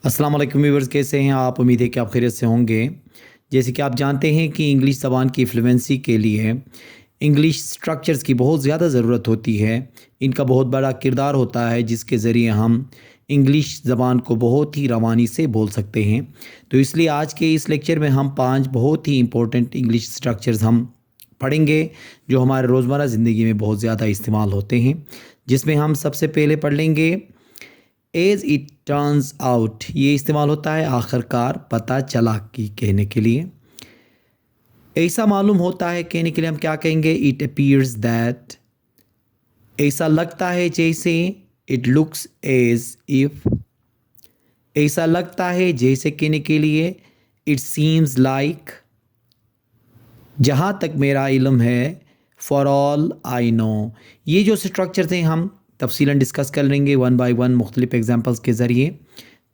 अस्सलाम वालेकुम व्यूअर्स, कैसे हैं आप? उम्मीद है कि आप खैरियत से होंगे। जैसे कि आप जानते हैं कि इंग्लिश ज़बान की फ्लुएंसी के लिए इंग्लिश स्ट्रक्चर्स की बहुत ज़्यादा ज़रूरत होती है। इनका बहुत बड़ा किरदार होता है जिसके ज़रिए हम इंग्लिश ज़बान को बहुत ही रवानी से बोल सकते हैं। तो इसलिए आज के इस लेक्चर में हम 5 बहुत ही इंपॉर्टेंट इंग्लिश स्ट्रक्चर्स हम पढ़ेंगे जो हमारे रोज़मर्रा ज़िंदगी में बहुत ज़्यादा इस्तेमाल होते हैं। जिसमें हम सबसे पहले पढ़ लेंगे एज़ इट टर्न्स आउट। ये इस्तेमाल होता है आखिरकार पता चला कि कहने के लिए। ऐसा मालूम होता है कहने के लिए हम क्या कहेंगे? It appears that. ऐसा लगता है जैसे, इट लुक्स एज इफ। ऐसा लगता है जैसे कहने के लिए इट सीम्स लाइक। जहाँ तक मेरा इल्म है, फॉर ऑल आई नो। ये जो स्ट्रक्चर थे हम तफसीलन डिस्कस कर लेंगे वन बाय वन मुख्तलिफ एग्जांपल्स के ज़रिए।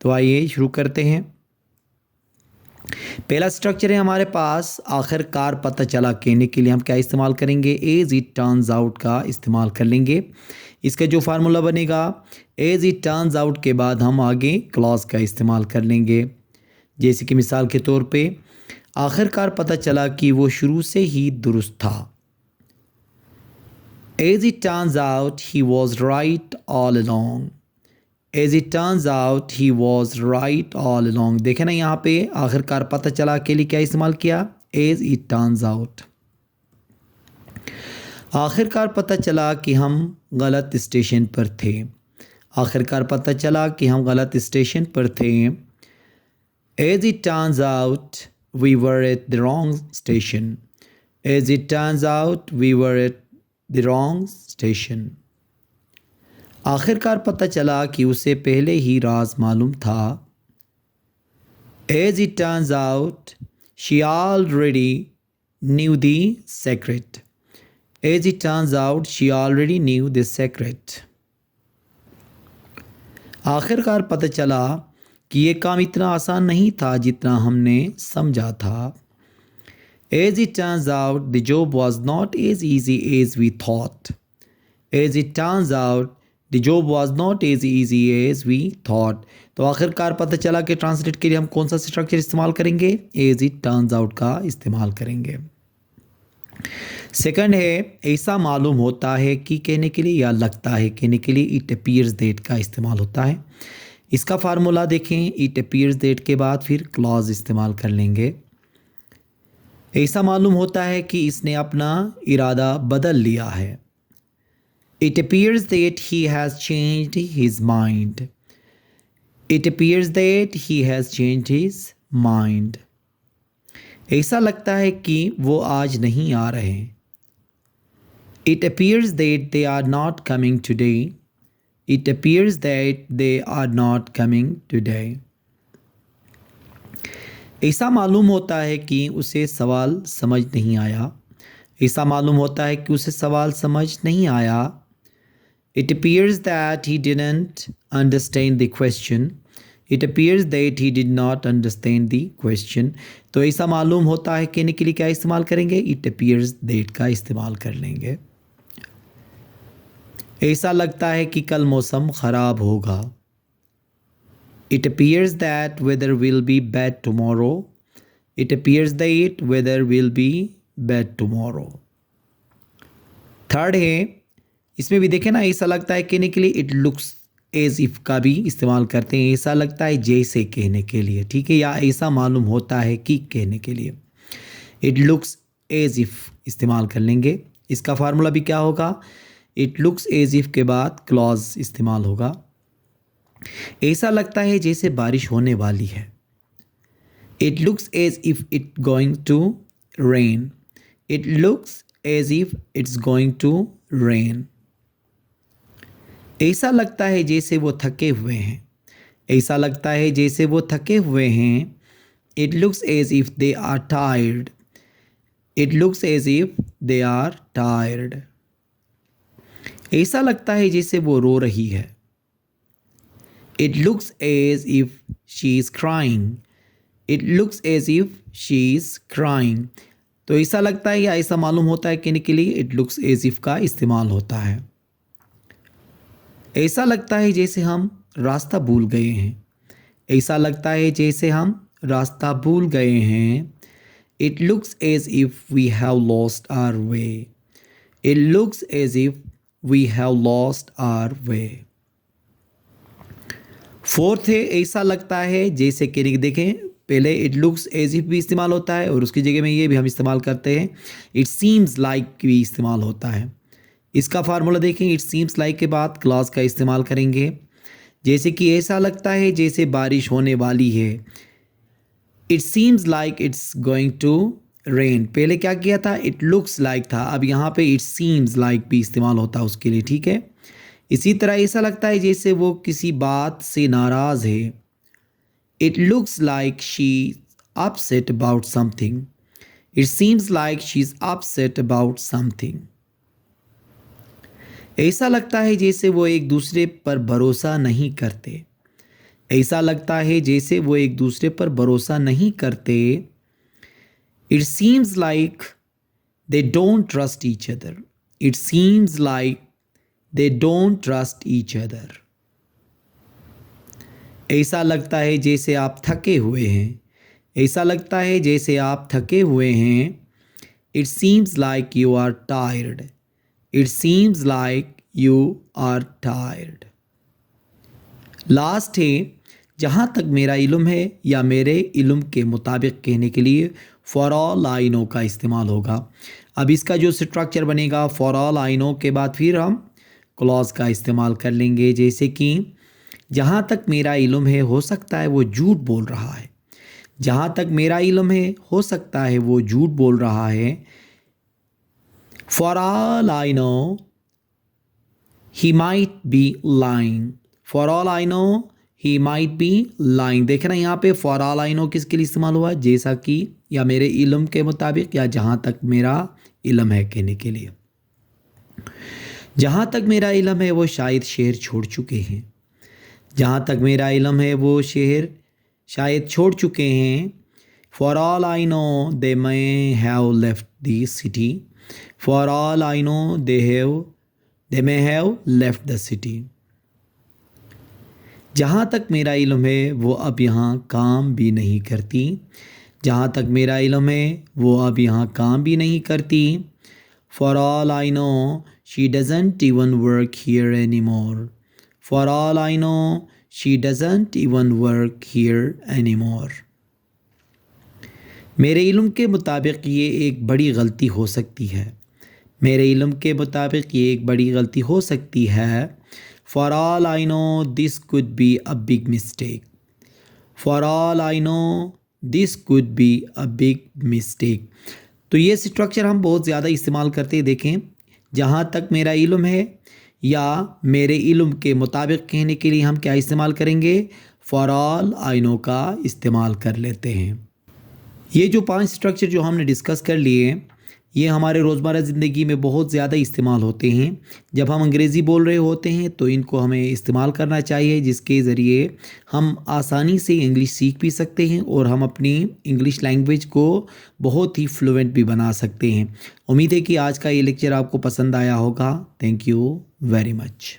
तो आइए शुरू करते हैं। पहला स्ट्रक्चर है हमारे पास आखिरकार पता चला कहने के लिए हम क्या इस्तेमाल करेंगे? एज इट टर्न्स आउट का इस्तेमाल कर लेंगे। इसका जो फार्मूला बनेगा, एज इट टर्न्स आउट के बाद हम आगे क्लॉज का इस्तेमाल कर लेंगे। जैसे कि मिसाल के तौर पे आखिरकार पता चला कि वो शुरू से ही दुरुस्त था। As it turns out, he was right all along. As it turns out, he was right all along. देखें ना यहाँ पे आखिरकार पता चला के लिए क्या इस्तेमाल किया? As it turns out. आखिरकार पता चला कि हम गलत स्टेशन पर थे। आखिरकार पता चला कि हम गलत स्टेशन पर थे। As it turns out, we were at the wrong station. As it turns out, we were at the wrong station. आखिरकार पता चला कि उसे पहले ही राज मालूम था। As it turns out, she already knew the secret. As it turns out, she already knew the secret. आखिरकार पता चला कि ये काम इतना आसान नहीं था जितना हमने समझा था। As it turns out, the job was not as easy as we thought. As it turns out, the job was not as easy as we thought. तो आखिरकार पता चला कि ट्रांसलेट के लिए हम कौन सा स्ट्रक्चर इस्तेमाल करेंगे? As it turns out का इस्तेमाल करेंगे। सेकंड है ऐसा मालूम होता है कि कहने के लिए या लगता है कहने के लिए इट अपीयर्स दैट का इस्तेमाल होता है। इसका फार्मूला देखें, इट अपीयर्स दैट के बाद फिर क्लॉज इस्तेमाल कर लेंगे। ऐसा मालूम होता है कि इसने अपना इरादा बदल लिया है। It appears that he has changed his mind. It appears that he has changed his mind. ऐसा लगता है कि वो आज नहीं आ रहे। It appears that they are not coming today. It appears that they are not coming today. ऐसा मालूम होता है कि उसे सवाल समझ नहीं आया। ऐसा मालूम होता है कि उसे सवाल समझ नहीं आया। It appears that he didn't understand the question. It appears that he did not understand the question. तो ऐसा मालूम होता है कहने के लिए क्या इस्तेमाल करेंगे? It appears that का इस्तेमाल कर लेंगे। ऐसा लगता है कि कल मौसम ख़राब होगा। It appears that weather will be bad tomorrow. It appears that weather will be bad tomorrow. Third है, इसमें भी देखें ना, ऐसा लगता है कहने के लिए इट लुक्स एज इफ़ का भी इस्तेमाल करते हैं। ऐसा लगता है जैसे कहने के लिए, ठीक है, या ऐसा मालूम होता है कि कहने के लिए इट लुक्स एज इफ़ इस्तेमाल कर लेंगे। इसका फार्मूला भी क्या होगा? इट लुक्स एज इफ़ के बाद क्लॉज इस्तेमाल होगा। ऐसा लगता है जैसे बारिश होने वाली है। It looks as if it going to rain. It looks as if it's going to rain. ऐसा लगता है जैसे वो थके हुए हैं। ऐसा लगता है जैसे वो थके हुए हैं। It looks as if they are tired. It looks as if they are tired. ऐसा लगता है जैसे वो रो रही है। It looks as if she is crying. It looks as if she is crying. तो ऐसा लगता है या ऐसा मालूम होता है कहने के लिए इट लुक्स एज इफ़ का इस्तेमाल होता है। ऐसा लगता है जैसे हम रास्ता भूल गए हैं। ऐसा लगता है जैसे हम रास्ता भूल गए हैं। It looks as if we have lost our way. It looks as if we have lost our way. Fourth है ऐसा लगता है जैसे कि देखें, पहले इट लुक्स एज इफ भी इस्तेमाल होता है और उसकी जगह में ये भी हम इस्तेमाल करते हैं, इट सीम्स लाइक भी इस्तेमाल होता है। इसका फार्मूला देखें, इट सीम्स लाइक के बाद क्लॉज का इस्तेमाल करेंगे। जैसे कि ऐसा लगता है जैसे बारिश होने वाली है, it seems like it's going to rain. पहले क्या किया था, इट लुक्स लाइक था, अब यहाँ पे इट सीम्स लाइक भी इस्तेमाल होता है उसके लिए, ठीक है। इसी तरह ऐसा लगता है जैसे वो किसी बात से नाराज़ है, it looks like she upset about something. It seems like she is upset about something. ऐसा लगता है जैसे वो एक दूसरे पर भरोसा नहीं करते। ऐसा लगता है जैसे वो एक दूसरे पर भरोसा नहीं करते। It seems like they don't trust each other. It seems like they don't trust each other. ऐसा लगता है जैसे आप थके हुए हैं। ऐसा लगता है जैसे आप थके हुए हैं। It seems like you are tired. It seems like you are tired. Last है, जहाँ तक मेरा इल्म है या मेरे इल्म के मुताबिक कहने के लिए फॉर ऑल आई नो का इस्तेमाल होगा। अब इसका जो स्ट्रक्चर बनेगा, फॉर ऑल आई नो के बाद फिर हम क्लॉज का इस्तेमाल कर लेंगे। जैसे कि जहाँ तक मेरा इल्म है हो सकता है वो झूठ बोल रहा है। जहाँ तक मेरा इल्म है हो सकता है वो झूठ बोल रहा है। For all I know he might be lying. For all I know he might be lying. देखे ना यहाँ पे फॉर ऑल आई नो किसके लिए इस्तेमाल हुआ, जैसा कि या मेरे इल्म के मुताबिक या जहाँ तक मेरा इल्म है कहने के लिए। जहाँ तक मेरा इल्म है वो शायद शहर छोड़ चुके हैं। जहाँ तक मेरा इल्म है वो शहर शायद छोड़ चुके हैं। For all I know they may have left the city. For all I know they may have left the city. जहाँ तक मेरा इल्म है वो अब यहाँ काम भी नहीं करती। जहाँ तक मेरा इल्म है वो अब यहाँ काम भी नहीं करती। For all I know she doesn't even work here any more. For all I know she doesn't even work here any more. मेरे इल्म के मुताबिक ये एक बड़ी गलती हो सकती है। मेरे इल्म के मुताबिक ये एक बड़ी गलती हो सकती है। For all I know this could be a big mistake. For all I know this could be a big mistake. तो ये स्ट्रक्चर हम बहुत ज़्यादा इस्तेमाल करते हैं। देखें, जहाँ तक मेरा इल्म है या मेरे इल्म के मुताबिक कहने के लिए हम क्या इस्तेमाल करेंगे, फॉर ऑल आई नो का इस्तेमाल कर लेते हैं। ये जो 5 स्ट्रक्चर जो हमने डिस्कस कर लिए, ये हमारे रोज़मर्रा ज़िंदगी में बहुत ज़्यादा इस्तेमाल होते हैं। जब हम अंग्रेज़ी बोल रहे होते हैं तो इनको हमें इस्तेमाल करना चाहिए, जिसके ज़रिए हम आसानी से इंग्लिश सीख भी सकते हैं और हम अपनी इंग्लिश लैंग्वेज को बहुत ही फ्लुएंट भी बना सकते हैं। उम्मीद है कि आज का ये लेक्चर आपको पसंद आया होगा। Thank you very much.